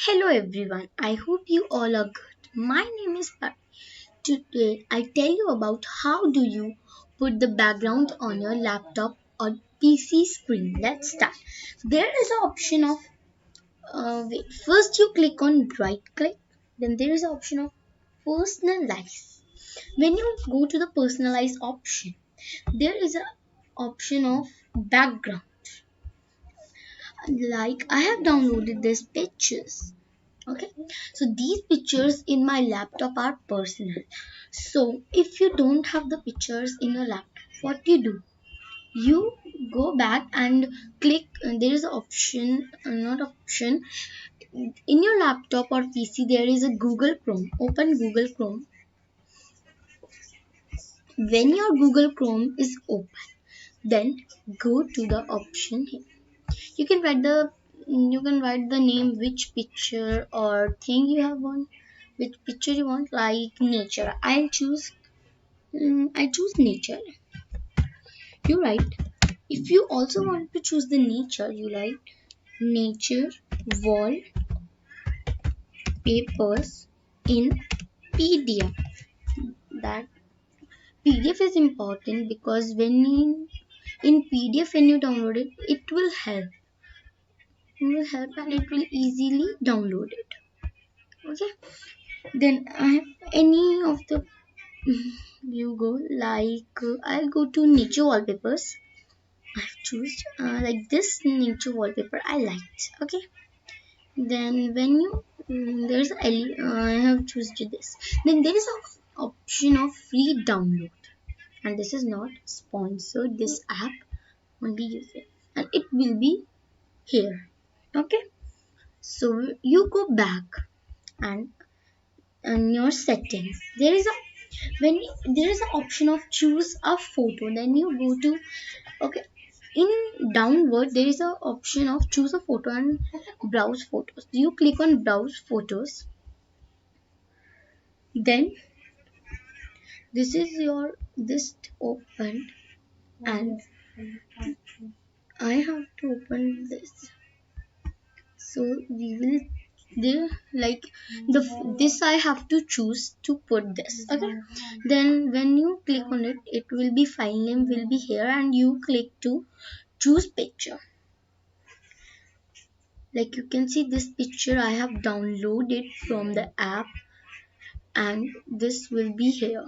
Hello everyone, I hope you all are good. My name is Par. Today I tell you about how do you put the background on your laptop or PC screen. Let's start. There is an option of first you click on right click, then there is an option of personalize. When you go to the personalize option, there is an option of background. Like I have downloaded these pictures. Okay, so these pictures in my laptop are personal. So if you don't have the pictures in your laptop, what you do, you go back and click, there is an option, not option, in your laptop or PC there is a Google Chrome. Open Google Chrome. When your Google Chrome is open, then go to the option here. You can write the name, which picture or thing you have on, which picture you want, like nature. I choose nature. You write. If you also want to choose the nature, you write nature wall papers in PDF. That PDF is important because in PDF when you download it, it will help. It will help and it will easily download it. Okay. Then I have any of the you go, like I'll go to nature wallpapers. I've choose like this nature wallpaper I liked. Okay. Then when you I have chosen this. Then there is a option of free download, and this is not sponsored. This app only use it, and it will be here. Okay. So you go back and in your settings there is a when there is an option of choose a photo, then you go to, okay, in downward there is a option of choose a photo and browse photos. You click on browse photos, then this is your this open, and I have to open this. So we will there, like the this I have to choose to put this. Okay. Then when you click on it, it will be file name will be here, and you click to choose picture. Like you can see this picture I have downloaded from the app, and this will be here.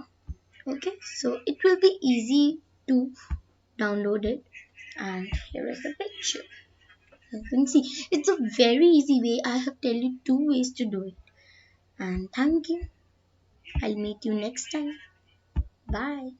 Okay, so it will be easy to download it, and here is the picture. You can see it's a very easy way. I have tell you two ways to do it. And thank you. I'll meet you next time. Bye.